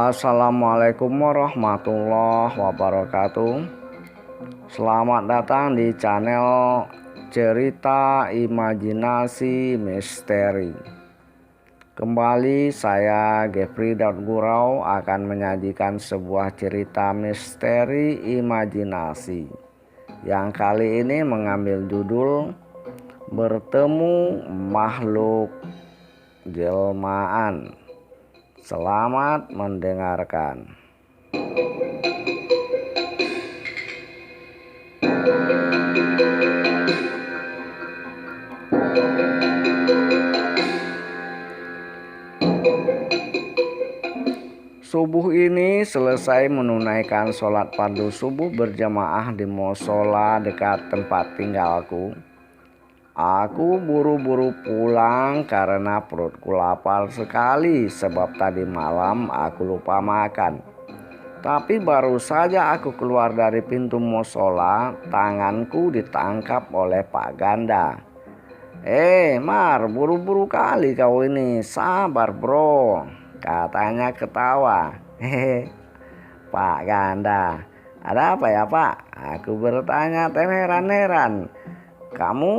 Assalamualaikum warahmatullahi wabarakatuh. Selamat datang di channel Cerita Imajinasi Misteri. Kembali saya Gepri Daud Gurau akan menyajikan sebuah cerita misteri imajinasi yang kali ini mengambil judul Bertemu Makhluk Jelmaan. Selamat mendengarkan. Subuh ini selesai menunaikan sholat fardu subuh berjamaah di musola dekat tempat tinggalku. Aku buru-buru pulang karena perutku lapar sekali sebab tadi malam aku lupa makan. Tapi baru saja aku keluar dari pintu musola, tanganku ditangkap oleh Pak Ganda. Mar, buru-buru kali kau ini. Sabar bro, katanya ketawa. Hehe, Pak Ganda, ada apa ya Pak? Aku bertanya terheran-heran. Kamu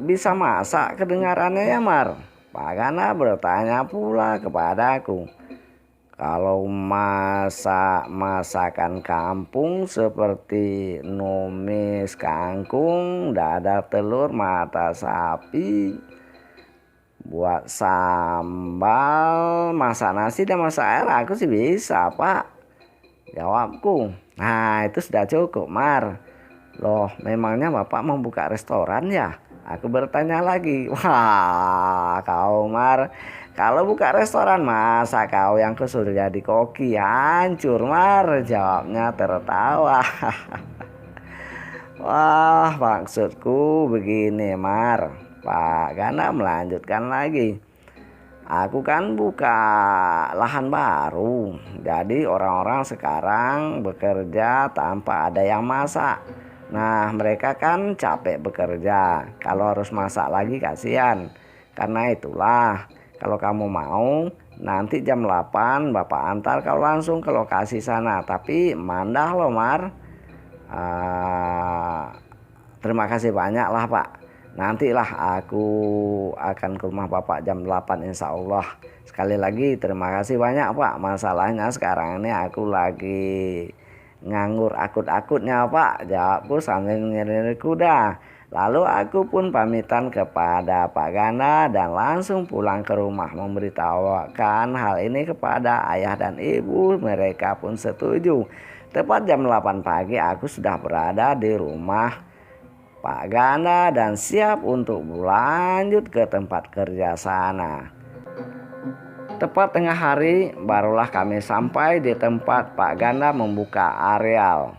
bisa masak kedengarannya ya Mar? Pak Ganda bertanya pula kepadaku. Kalau masak masakan kampung seperti numis kangkung, dadar telur, mata sapi, buat sambal, masak nasi dan masak air aku sih bisa Pak, jawabku. Nah itu sudah cukup Mar. Loh, memangnya Bapak mau buka restoran ya? Aku bertanya lagi. Wah, kau Mar, kalau buka restoran masa kau yang kesuruh jadi koki? Hancur Mar, jawabnya tertawa. Wah, maksudku begini Mar. Pak Ganda melanjutkan lagi. Aku kan buka lahan baru, jadi orang-orang sekarang bekerja tanpa ada yang masak. Nah, mereka kan capek bekerja. Kalau harus masak lagi kasihan. Karena itulah, kalau kamu mau, nanti jam 8 Bapak antar kau langsung ke lokasi sana. Tapi mandah loh Mar. Terima kasih banyak lah Pak. Nantilah aku akan ke rumah Bapak jam 8 insya Allah. Sekali lagi terima kasih banyak Pak. Masalahnya sekarang ini aku lagi nganggur akut-akutnya Pak, jawabku sambil ngiring kuda. Lalu aku pun pamitan kepada Pak Ganda dan langsung pulang ke rumah memberitahukan hal ini kepada ayah dan ibu. Mereka pun setuju. Tepat jam 8 pagi aku sudah berada di rumah Pak Ganda dan siap untuk berlanjut ke tempat kerja sana. Tepat tengah hari barulah kami sampai di tempat Pak Ganda membuka areal.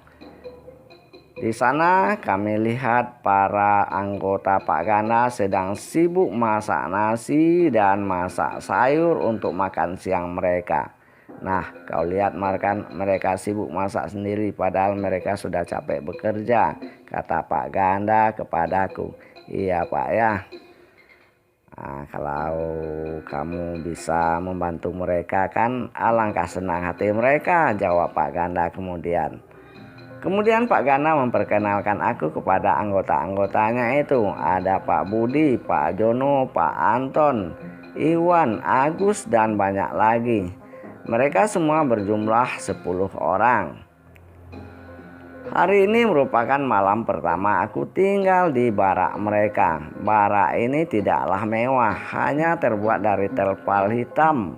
Di sana kami lihat para anggota Pak Ganda sedang sibuk masak nasi dan masak sayur untuk makan siang mereka. Nah, kau lihat mereka sibuk masak sendiri padahal mereka sudah capek bekerja, kata Pak Ganda kepadaku. Iya Pak ya. Nah, kalau kamu bisa membantu mereka kan alangkah senang hati mereka, jawab Pak Ganda kemudian. Kemudian Pak Ganda memperkenalkan aku kepada anggota-anggotanya itu. Ada Pak Budi, Pak Jono, Pak Anton, Iwan, Agus dan banyak lagi. Mereka semua berjumlah 10 orang. Hari ini merupakan malam pertama aku tinggal di barak mereka. Barak ini tidaklah mewah, hanya terbuat dari terpal hitam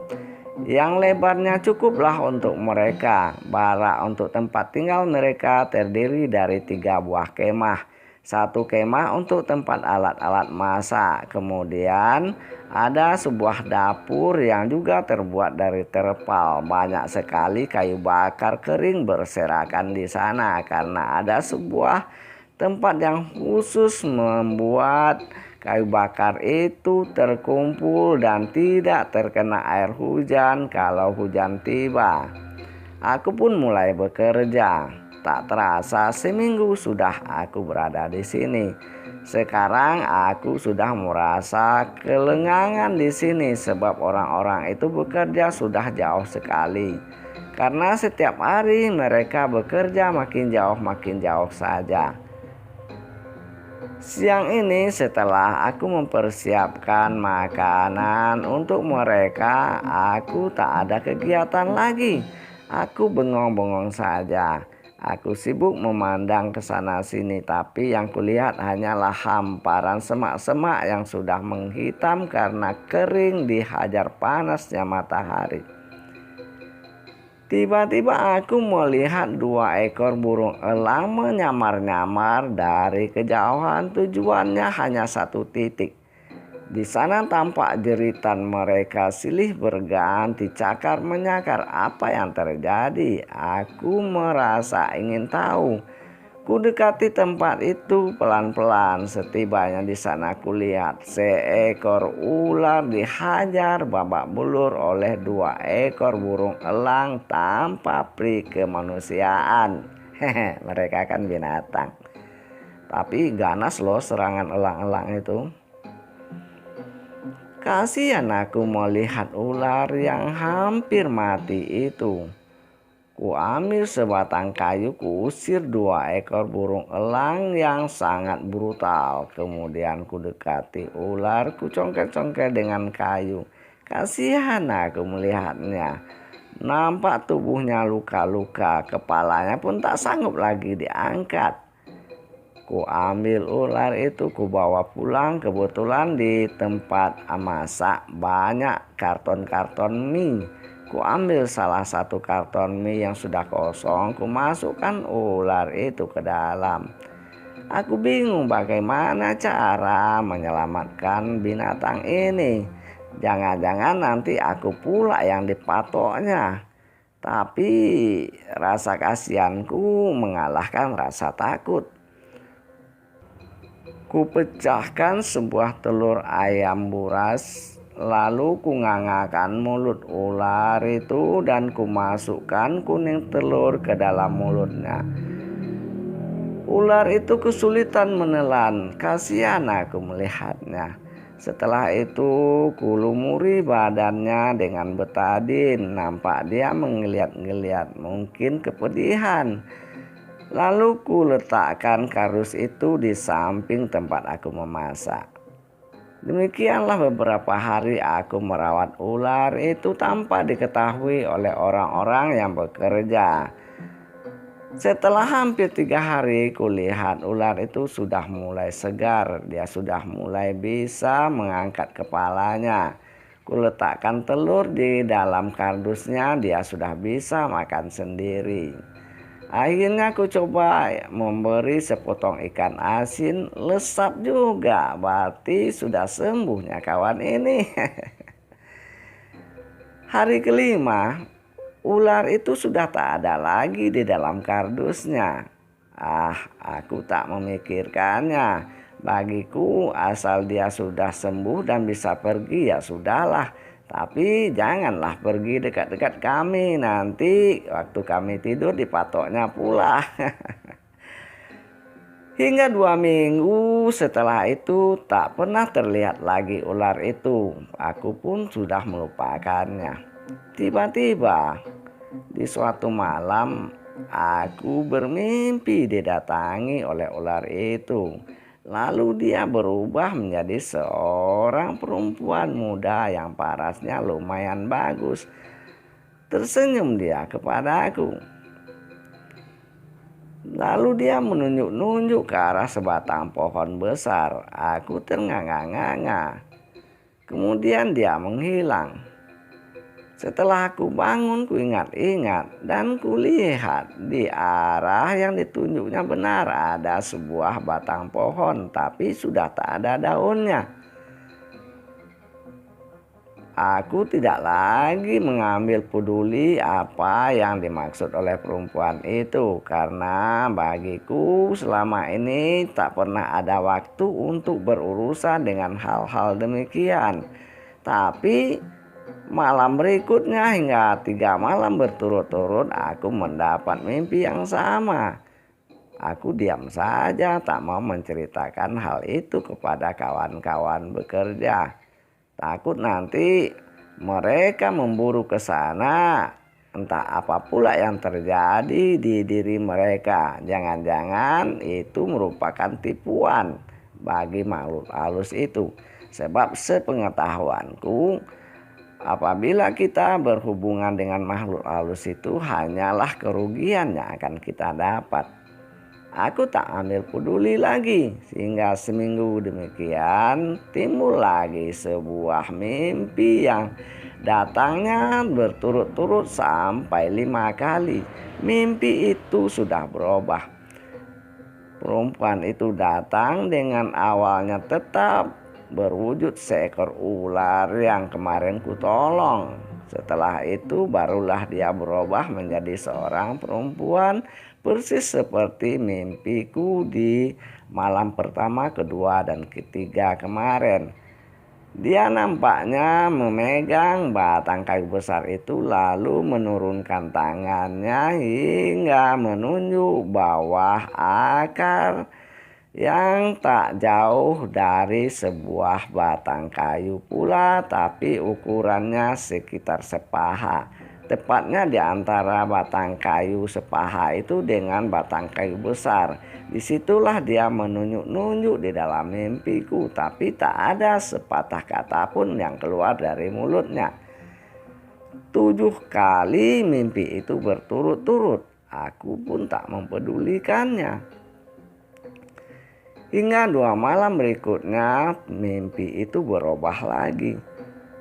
yang lebarnya cukuplah untuk mereka. Barak untuk tempat tinggal mereka terdiri dari 3 buah kemah. 1 kemah untuk tempat alat-alat masak. Kemudian ada sebuah dapur yang juga terbuat dari terpal. Banyak sekali kayu bakar kering berserakan di sana karena ada sebuah tempat yang khusus membuat kayu bakar itu terkumpul dan tidak terkena air hujan kalau hujan tiba. Aku pun mulai bekerja. Tak terasa seminggu sudah aku berada di sini. Sekarang aku sudah merasa kelengangan di sini sebab orang-orang itu bekerja sudah jauh sekali. karena setiap hari mereka bekerja makin jauh saja. Siang ini setelah aku mempersiapkan makanan untuk mereka, aku tak ada kegiatan lagi. Aku bengong-bengong saja. Aku sibuk memandang ke sana sini, tapi yang kulihat hanyalah hamparan semak-semak yang sudah menghitam karena kering dihajar panasnya matahari. Tiba-tiba aku melihat 2 ekor burung elang menyamar-nyamar dari kejauhan. Tujuannya hanya satu titik. Di sana tampak jeritan mereka silih berganti, cakar menyakar. Apa yang terjadi? Aku merasa ingin tahu. Ku dekati tempat itu pelan-pelan. Setibanya di sana kulihat seekor ular dihajar babak belur oleh 2 ekor burung elang tanpa peri kemanusiaan. Hehe, mereka kan binatang. Tapi ganas loh serangan elang-elang itu. Kasihan aku melihat ular yang hampir mati itu. Ku ambil sebatang kayu, ku usir 2 ekor burung elang yang sangat brutal. Kemudian ku dekati ular, ku congkel-congkel dengan kayu. Kasihan aku melihatnya. Nampak tubuhnya luka-luka, kepalanya pun tak sanggup lagi diangkat. Ku ambil ular itu, ku bawa pulang. Kebetulan di tempat masak banyak karton-karton mie. Ku ambil salah satu karton mie yang sudah kosong, ku masukkan ular itu ke dalam. Aku bingung bagaimana cara menyelamatkan binatang ini. Jangan-jangan nanti aku pula yang dipatoknya. Tapi rasa kasihanku mengalahkan rasa takut. Ku pecahkan sebuah telur ayam buras. Lalu ku ngangakan mulut ular itu dan ku masukkan kuning telur ke dalam mulutnya. Ular itu kesulitan menelan. Kasihan aku melihatnya. Setelah itu ku lumuri badannya dengan betadin. Nampak dia menggeliat-geliat, mungkin kepedihan. Lalu ku letakkan kardus itu di samping tempat aku memasak. Demikianlah beberapa hari aku merawat ular itu tanpa diketahui oleh orang-orang yang bekerja. Setelah hampir 3 hari, kulihat ular itu sudah mulai segar. Dia sudah mulai bisa mengangkat kepalanya. Kuletakkan telur di dalam kardusnya, dia sudah bisa makan sendiri. Akhirnya aku coba memberi sepotong ikan asin, lesap juga. Berarti sudah sembuhnya kawan ini. Hari kelima, ular itu sudah tak ada lagi di dalam kardusnya. Aku tak memikirkannya. Bagiku asal dia sudah sembuh dan bisa pergi ya sudahlah. Tapi janganlah pergi dekat-dekat kami, nanti waktu kami tidur dipatoknya pula. Hingga 2 minggu setelah itu tak pernah terlihat lagi ular itu. Aku pun sudah melupakannya. Tiba-tiba di suatu malam aku bermimpi didatangi oleh ular itu. Lalu dia berubah menjadi seorang perempuan muda yang parasnya lumayan bagus. Tersenyum dia kepada aku. Lalu dia menunjuk-nunjuk ke arah sebatang pohon besar. Aku ternganga-nganga. Kemudian dia menghilang. Setelah aku bangun, ku ingat-ingat dan kulihat di arah yang ditunjuknya benar ada sebuah batang pohon, tapi sudah tak ada daunnya. Aku tidak lagi mengambil peduli apa yang dimaksud oleh perempuan itu, karena bagiku selama ini tak pernah ada waktu untuk berurusan dengan hal-hal demikian. Tapi malam berikutnya hingga 3 malam berturut-turut aku mendapat mimpi yang sama. Aku diam saja, tak mau menceritakan hal itu kepada kawan-kawan bekerja. Takut nanti mereka memburu ke sana. Entah apa pula yang terjadi di diri mereka. Jangan-jangan itu merupakan tipuan bagi makhluk halus itu. Sebab sepengetahuanku, apabila kita berhubungan dengan makhluk halus itu hanyalah kerugian yang akan kita dapat. Aku tak ambil peduli lagi, sehingga seminggu demikian timbul lagi sebuah mimpi yang datangnya berturut-turut sampai 5 kali. Mimpi itu sudah berubah. Perempuan itu datang dengan awalnya tetap berwujud seekor ular yang kemarin kutolong. Setelah itu barulah dia berubah menjadi seorang perempuan persis seperti mimpiku di malam pertama, kedua, dan ketiga kemarin. Dia nampaknya memegang batang kayu besar itu lalu menurunkan tangannya hingga menunjuk bawah akar yang tak jauh dari sebuah batang kayu pula, tapi ukurannya sekitar sepaha. Tepatnya di antara batang kayu sepaha itu dengan batang kayu besar. Disitulah dia menunjuk-nunjuk di dalam mimpiku, tapi tak ada sepatah kata pun yang keluar dari mulutnya. 7 kali mimpi itu berturut-turut. Aku pun tak mempedulikannya. Hingga 2 malam berikutnya mimpi itu berubah lagi.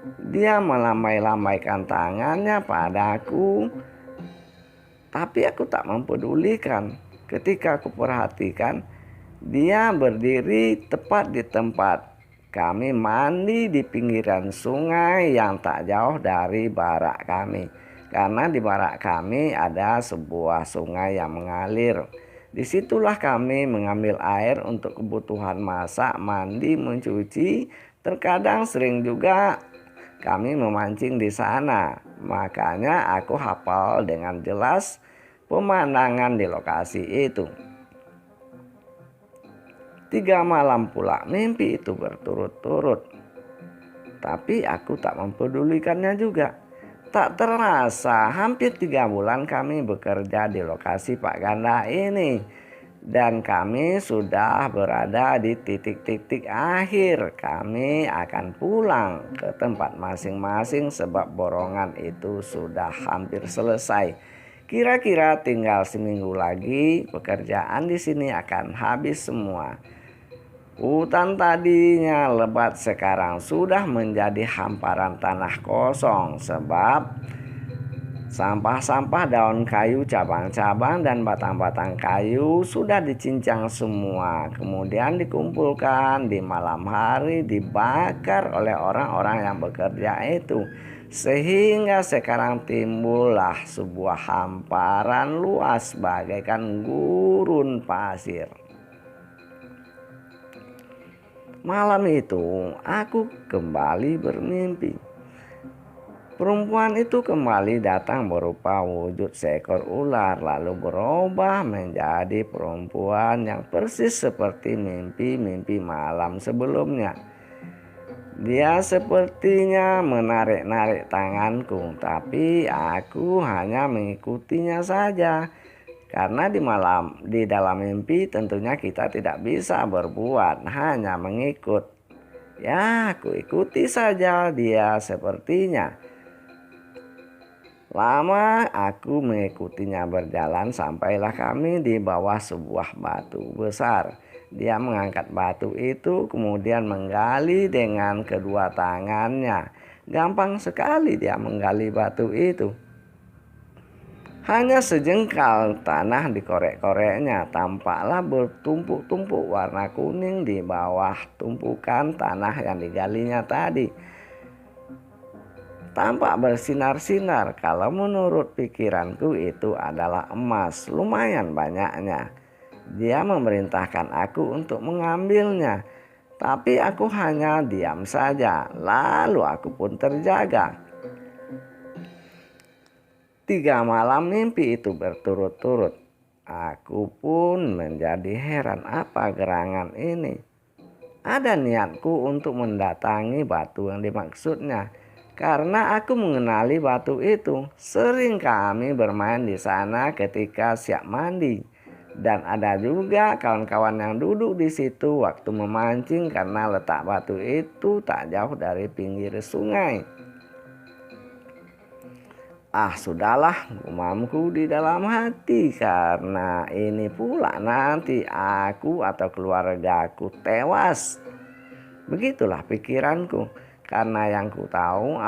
Dia melambai-lambaikan tangannya padaku, tapi aku tak mempedulikan. Ketika aku perhatikan, dia berdiri tepat di tempat kami mandi di pinggiran sungai yang tak jauh dari barak kami. Karena di barak kami ada sebuah sungai yang mengalir. Disitulah kami mengambil air untuk kebutuhan masak, mandi, mencuci. Terkadang sering juga kami memancing di sana. Makanya aku hafal dengan jelas pemandangan di lokasi itu. 3 malam pula mimpi itu berturut-turut. Tapi aku tak mempedulikannya juga. Tak terasa hampir 3 bulan kami bekerja di lokasi Pak Ganda ini. Dan kami sudah berada di titik-titik akhir. Kami akan pulang ke tempat masing-masing sebab borongan itu sudah hampir selesai. Kira-kira tinggal seminggu lagi pekerjaan di sini akan habis semua. Hutan tadinya lebat sekarang sudah menjadi hamparan tanah kosong sebab sampah-sampah daun kayu, cabang-cabang, dan batang-batang kayu sudah dicincang semua. Kemudian dikumpulkan di malam hari, dibakar oleh orang-orang yang bekerja itu. Sehingga sekarang timbullah sebuah hamparan luas bagaikan gurun pasir. Malam itu aku kembali bermimpi. Perempuan itu kembali datang berupa wujud seekor ular lalu berubah menjadi perempuan yang persis seperti mimpi-mimpi malam sebelumnya. Dia sepertinya menarik-narik tanganku, tapi aku hanya mengikutinya saja. Karena di dalam mimpi tentunya kita tidak bisa berbuat, hanya mengikut. Ya, aku ikuti saja dia sepertinya. Lama aku mengikutinya berjalan sampailah kami di bawah sebuah batu besar. Dia mengangkat batu itu kemudian menggali dengan kedua tangannya. Gampang sekali dia menggali batu itu. Hanya sejengkal tanah dikorek-koreknya, tampaklah bertumpuk-tumpuk warna kuning di bawah tumpukan tanah yang digalinya tadi. Tampak bersinar-sinar, kalau menurut pikiranku itu adalah emas, lumayan banyaknya. Dia memerintahkan aku untuk mengambilnya, tapi aku hanya diam saja, lalu aku pun terjaga. 3 malam mimpi itu berturut-turut. Aku pun menjadi heran apa gerangan ini. Ada niatku untuk mendatangi batu yang dimaksudnya. karena aku mengenali batu itu. Sering kami bermain di sana ketika siap mandi. Dan ada juga kawan-kawan yang duduk di situ waktu memancing karena letak batu itu tak jauh dari pinggir sungai. Ah, sudahlah, gumamku di dalam hati, karena ini pula nanti aku atau keluargaku tewas. Begitulah pikiranku, karena yang ku tahu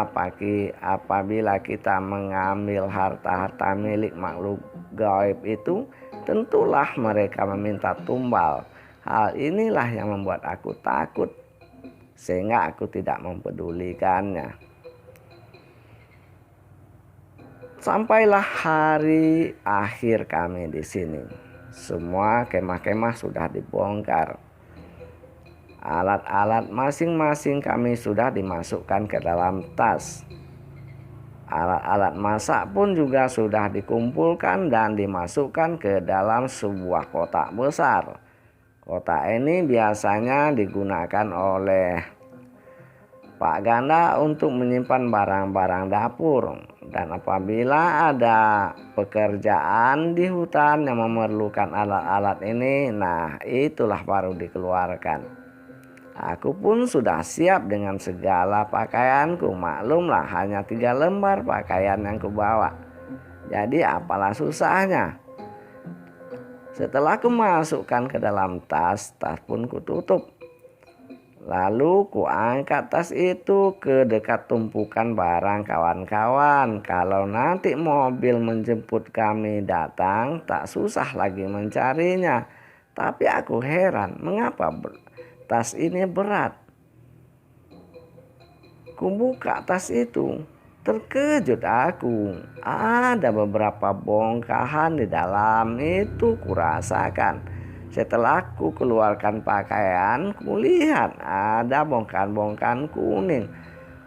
apabila kita mengambil harta-harta milik makhluk gaib itu, tentulah mereka meminta tumbal. Hal inilah yang membuat aku takut, sehingga aku tidak mempedulikannya. Sampailah hari akhir kami di sini. Semua kemah-kemah sudah dibongkar. Alat-alat masing-masing kami sudah dimasukkan ke dalam tas. Alat-alat masak pun juga sudah dikumpulkan dan dimasukkan ke dalam sebuah kotak besar. Kotak ini biasanya digunakan oleh Pak Ganda untuk menyimpan barang-barang dapur. Dan apabila ada pekerjaan di hutan yang memerlukan alat-alat ini, nah itulah baru dikeluarkan. Aku pun sudah siap dengan segala pakaianku. Maklumlah hanya 3 lembar pakaian yang kubawa. Jadi apalah susahnya. Setelah kumasukkan ke dalam tas, tas pun kututup. Lalu kuangkat tas itu ke dekat tumpukan barang kawan-kawan. Kalau nanti mobil menjemput kami datang, tak susah lagi mencarinya. Tapi aku heran, mengapa tas ini berat? Kubuka tas itu, terkejut aku. Ada beberapa bongkahan di dalam itu kurasakan. Setelah ku keluarkan pakaian, kulihat ada bongkahan-bongkahan kuning.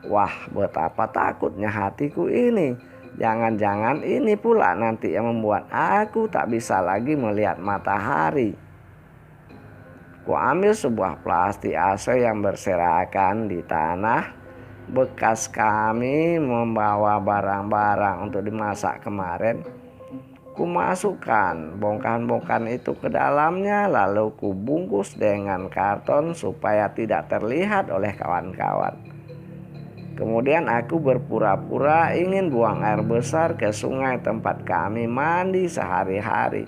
Wah, betapa takutnya hatiku ini. Jangan-jangan ini pula nanti yang membuat aku tak bisa lagi melihat matahari. Ku ambil sebuah plastik AC yang berserakan di tanah. Bekas kami membawa barang-barang untuk dimasak kemarin. Ku masukkan bongkahan-bongkahan itu ke dalamnya, lalu ku bungkus dengan karton supaya tidak terlihat oleh kawan-kawan. Kemudian aku berpura-pura ingin buang air besar ke sungai tempat kami mandi sehari-hari.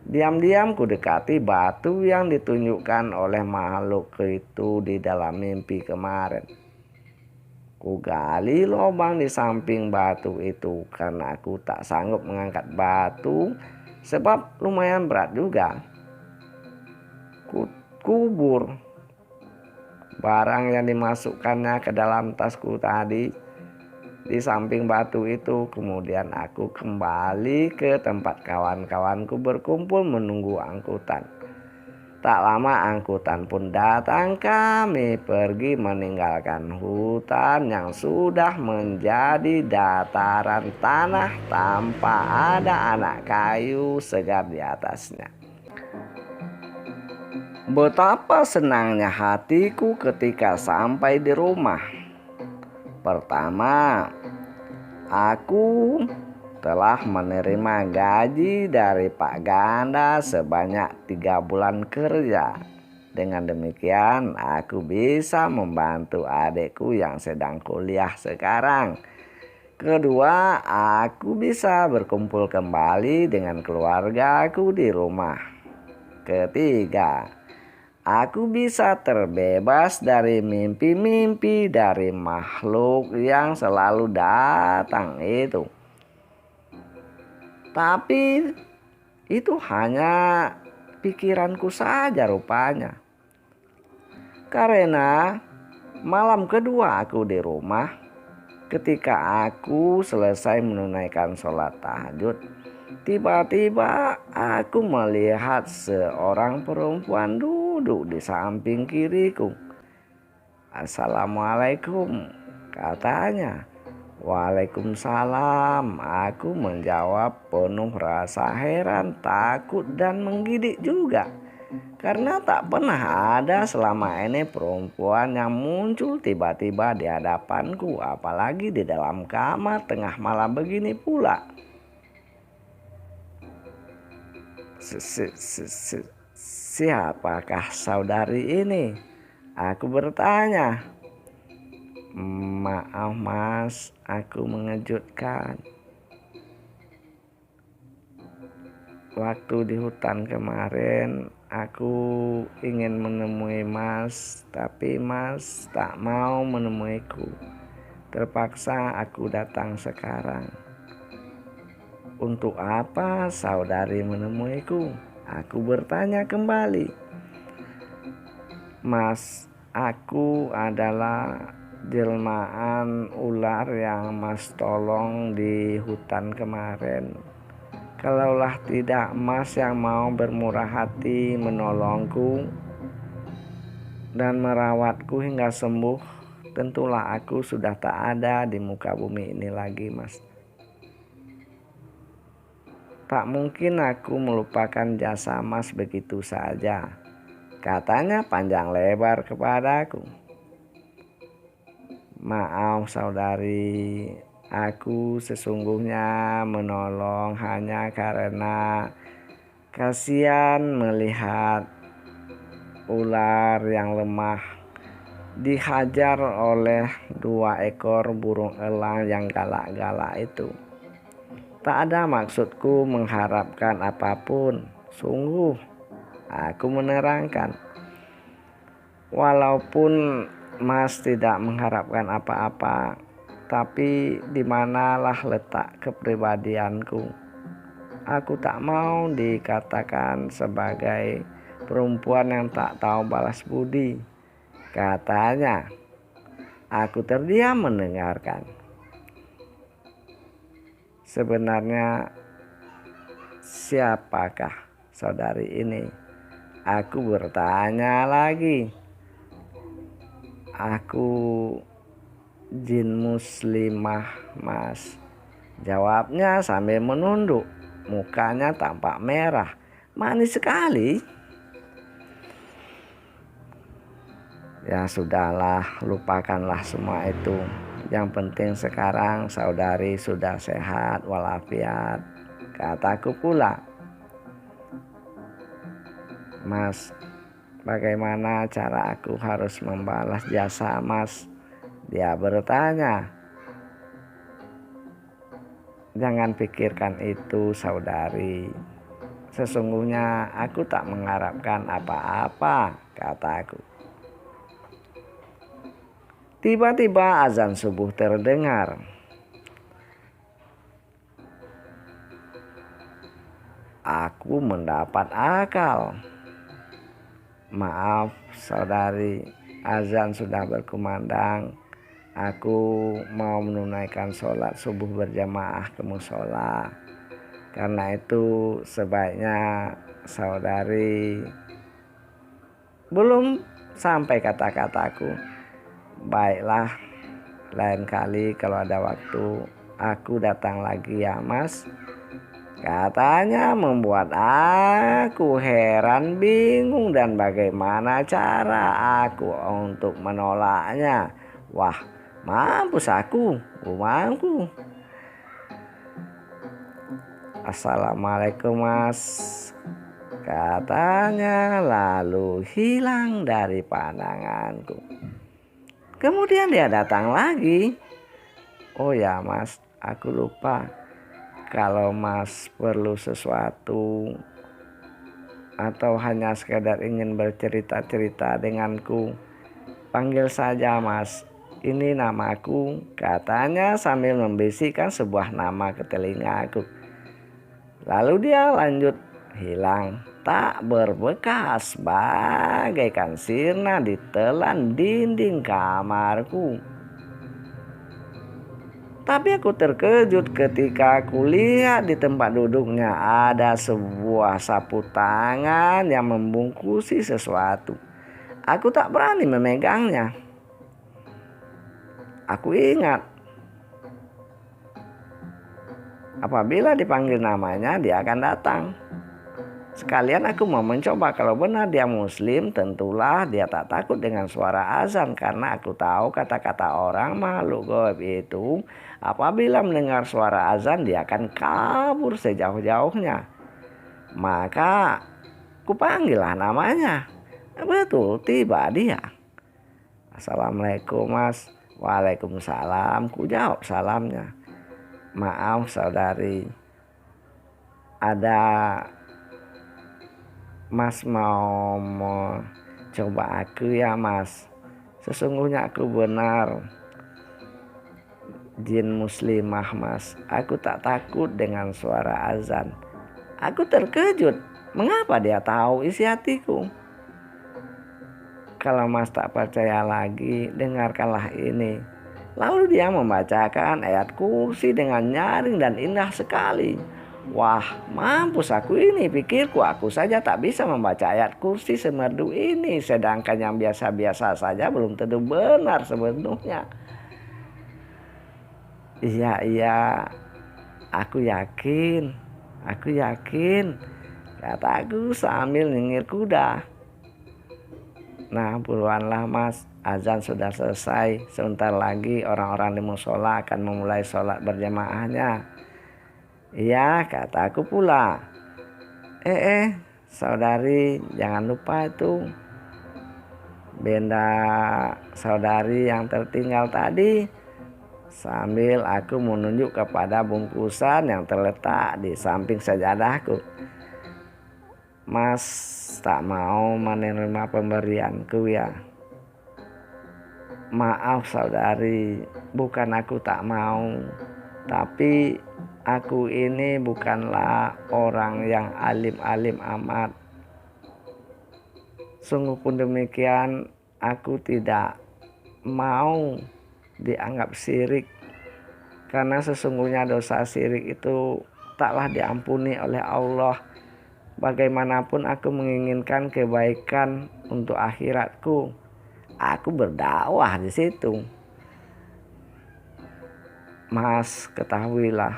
Diam-diam ku dekati batu yang ditunjukkan oleh makhluk itu di dalam mimpi kemarin. Ku gali lubang di samping batu itu karena aku tak sanggup mengangkat batu sebab lumayan berat juga. Ku kubur barang yang dimasukkannya ke dalam tasku tadi di samping batu itu. Kemudian aku kembali ke tempat kawan-kawanku berkumpul menunggu angkutan. Tak lama angkutan pun datang. Kami pergi meninggalkan hutan yang sudah menjadi dataran tanah tanpa ada anak kayu segar di atasnya. Betapa senangnya hatiku ketika sampai di rumah. Pertama, aku telah menerima gaji dari Pak Ganda sebanyak 3 bulan kerja. Dengan demikian aku bisa membantu adikku yang sedang kuliah sekarang. Kedua, aku bisa berkumpul kembali dengan keluargaku di rumah. Ketiga, aku bisa terbebas dari mimpi-mimpi dari makhluk yang selalu datang itu. Tapi itu hanya pikiranku saja rupanya. Karena malam kedua aku di rumah, ketika aku selesai menunaikan sholat tahajud, tiba-tiba aku melihat seorang perempuan duduk di samping kiriku. "Assalamualaikum," katanya. "Waalaikumsalam," aku menjawab penuh rasa heran, takut dan menggidik juga. Karena tak pernah ada selama ini perempuan yang muncul tiba-tiba di hadapanku, apalagi di dalam kamar tengah malam begini pula. Siapakah saudari ini? Aku bertanya. Maaf mas, aku mengejutkan. Waktu di hutan kemarin, aku ingin menemui mas, tapi mas tak mau menemuiku. Terpaksa aku datang sekarang. Untuk apa saudari menemuiku? Aku bertanya kembali. Mas, aku adalah jelmaan ular yang mas tolong di hutan kemarin. Kalaulah tidak mas yang mau bermurah hati menolongku dan merawatku hingga sembuh, tentulah aku sudah tak ada di muka bumi ini lagi mas. Tak mungkin aku melupakan jasa mas begitu saja, katanya panjang lebar kepadaku. Maaf saudari, aku sesungguhnya menolong hanya karena kasihan melihat ular yang lemah dihajar oleh 2 ekor burung elang yang galak-galak itu. Tak ada maksudku mengharapkan apapun, sungguh aku menerangkan. Walaupun mas tidak mengharapkan apa-apa, tapi di manalah letak kepribadianku. Aku tak mau dikatakan sebagai perempuan yang tak tahu balas budi, katanya. Aku terdiam mendengarkan. Sebenarnya siapakah saudari ini? Aku bertanya lagi. Aku jin muslimah mas, jawabnya sambil menunduk. Mukanya tampak merah, manis sekali. Ya sudahlah, lupakanlah semua itu. Yang penting sekarang saudari sudah sehat walafiat, kataku pula. Mas, bagaimana cara aku harus membalas jasa mas? Dia bertanya. Jangan pikirkan itu saudari. Sesungguhnya aku tak mengharapkan apa-apa, kataku. Tiba-tiba azan subuh terdengar. Aku mendapat akal. Maaf saudari, azan sudah berkumandang. Aku mau menunaikan sholat subuh berjamaah ke musola. Karena itu sebaiknya saudari. Belum sampai kata-kataku. Baiklah, lain kali kalau ada waktu aku datang lagi ya mas, katanya, membuat aku heran, bingung, dan bagaimana cara aku untuk menolaknya. Wah, mampus aku, uangku. Assalamualaikum mas, katanya, lalu hilang dari pandanganku. Kemudian dia datang lagi. Oh ya mas, aku lupa. Kalau mas perlu sesuatu atau hanya sekedar ingin bercerita-cerita denganku, panggil saja mas. Ini namaku, katanya sambil membisikkan sebuah nama ke telingaku. Lalu dia lanjut hilang tak berbekas, bagaikan sirna ditelan dinding kamarku. Tapi aku terkejut ketika aku lihat di tempat duduknya ada sebuah sapu tangan yang membungkusi sesuatu. Aku tak berani memegangnya. Aku ingat, apabila dipanggil namanya dia akan datang. Sekalian aku mau mencoba, kalau benar dia muslim, tentulah dia tak takut dengan suara azan. Karena aku tahu kata-kata orang makhluk gaib itu apabila mendengar suara azan dia akan kabur sejauh-jauhnya. Maka kupanggillah namanya. Betul, tiba dia. Assalamualaikum mas. Waalaikumsalam. Ku jawab salamnya. Maaf saudari, ada mas mau coba aku ya mas. Sesungguhnya aku benar jin muslimah mas. Aku tak takut dengan suara azan. Aku terkejut. Mengapa dia tahu isi hatiku? Kalau mas tak percaya lagi, dengarkanlah ini. Lalu dia membacakan ayat kursi dengan nyaring dan indah sekali. Wah, mampus aku ini, pikirku. Aku saja tak bisa membaca ayat kursi semerdu ini. Sedangkan yang biasa-biasa saja belum tentu benar sebenarnya. Iya, aku yakin, kataku sambil nyengir kuda. Nah, buruanlah mas, azan sudah selesai. Sebentar lagi orang-orang di musola akan memulai sholat berjamaahnya. Iya, kataku pula. Saudari, jangan lupa itu benda saudari yang tertinggal tadi. Sambil aku menunjuk kepada bungkusan yang terletak di samping sajadahku. Mas tak mau menerima pemberianku ya? Maaf saudari, bukan aku tak mau, tapi aku ini bukanlah orang yang alim-alim amat. Sungguh pun demikian, aku tidak mau dianggap syirik. Karena sesungguhnya dosa syirik itu taklah diampuni oleh Allah. Bagaimanapun aku menginginkan kebaikan untuk akhiratku. Aku berdakwah di situ. Mas, ketahuilah,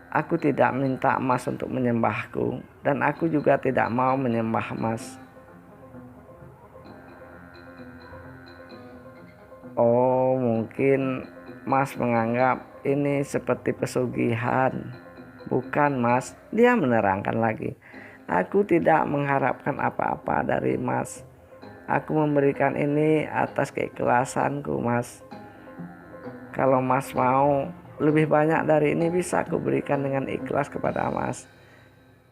aku tidak minta mas untuk menyembahku, dan aku juga tidak mau menyembah mas. Oh, mungkin mas menganggap ini seperti pesugihan. Bukan mas, dia menerangkan lagi. Aku tidak mengharapkan apa-apa dari mas. Aku memberikan ini atas keikhlasanku mas. Kalau mas mau lebih banyak dari ini, bisa aku berikan dengan ikhlas kepada mas.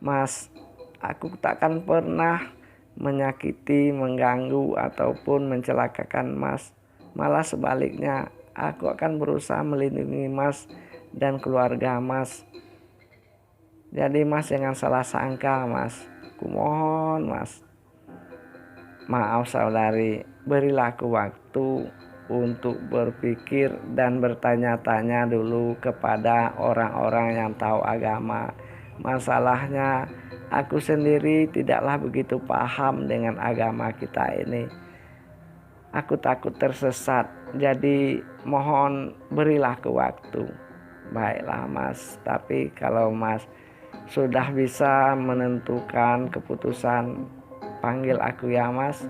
Mas, aku takkan pernah menyakiti, mengganggu, ataupun mencelakakan mas. Malah sebaliknya, aku akan berusaha melindungi mas dan keluarga mas. Jadi mas jangan salah sangka mas. Kumohon mas. Maaf saudari, berilah aku waktu untuk berpikir dan bertanya-tanya dulu kepada orang-orang yang tahu agama. Masalahnya aku sendiri tidaklah begitu paham dengan agama kita ini. Aku takut tersesat, jadi mohon berilah aku waktu. Baiklah mas, tapi kalau mas sudah bisa menentukan keputusan, panggil aku ya mas.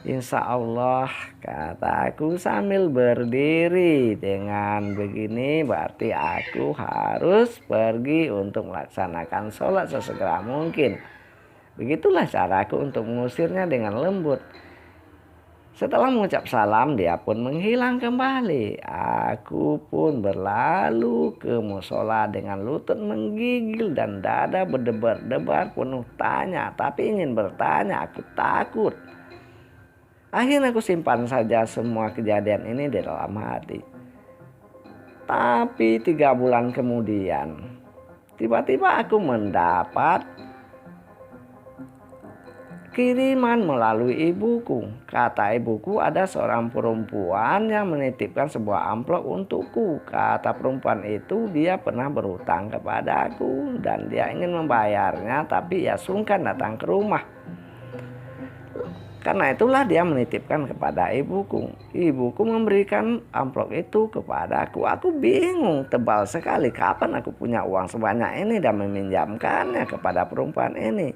Insya Allah, kata aku sambil berdiri. Dengan begini berarti aku harus pergi untuk melaksanakan sholat sesegera mungkin. Begitulah caraku untuk mengusirnya dengan lembut. Setelah mengucap salam, dia pun menghilang kembali. Aku pun berlalu ke musola dengan lutut menggigil dan dada berdebar-debar penuh tanya. Tapi ingin bertanya, aku takut. Akhirnya aku simpan saja semua kejadian ini di dalam hati. Tapi 3 bulan kemudian, tiba-tiba aku mendapat kiriman melalui ibuku. Kata ibuku, ada seorang perempuan yang menitipkan sebuah amplop untukku. Kata perempuan itu, dia pernah berhutang kepada aku dan dia ingin membayarnya, tapi ia sungkan datang ke rumah. Karena itulah dia menitipkan kepada ibuku. Ibuku memberikan amplop itu kepadaku. Aku bingung tebal sekali kapan aku punya uang sebanyak ini dan meminjamkannya kepada perempuan ini.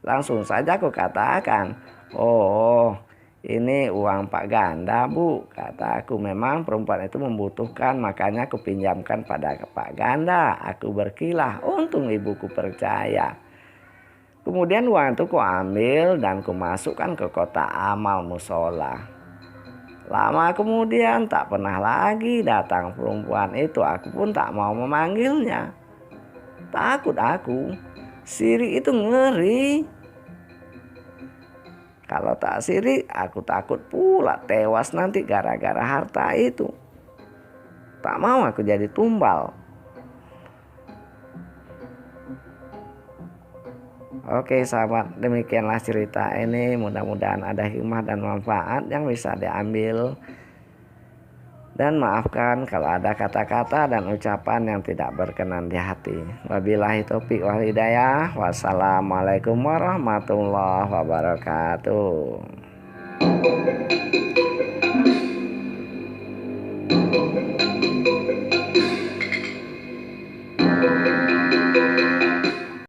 Langsung saja aku katakan, oh ini uang Pak Ganda Bu. Kataku, memang perempuan itu membutuhkan, makanya aku pinjamkan pada Pak Ganda. Aku berkilah, untung ibuku percaya. Kemudian uang itu ku ambil dan ku masukkan ke kotak amal musola. Lama kemudian tak pernah lagi datang perempuan itu. Aku pun tak mau memanggilnya. Takut aku. Sirik itu ngeri. Kalau tak sirik, aku takut pula tewas nanti gara-gara harta itu. Tak mau aku jadi tumbal. Oke sahabat, demikianlah cerita ini. Mudah-mudahan ada hikmah dan manfaat yang bisa diambil. Dan maafkan kalau ada kata-kata dan ucapan yang tidak berkenan di hati. Wabillahi taufiq wal hidayah. Wassalamualaikum warahmatullahi wabarakatuh.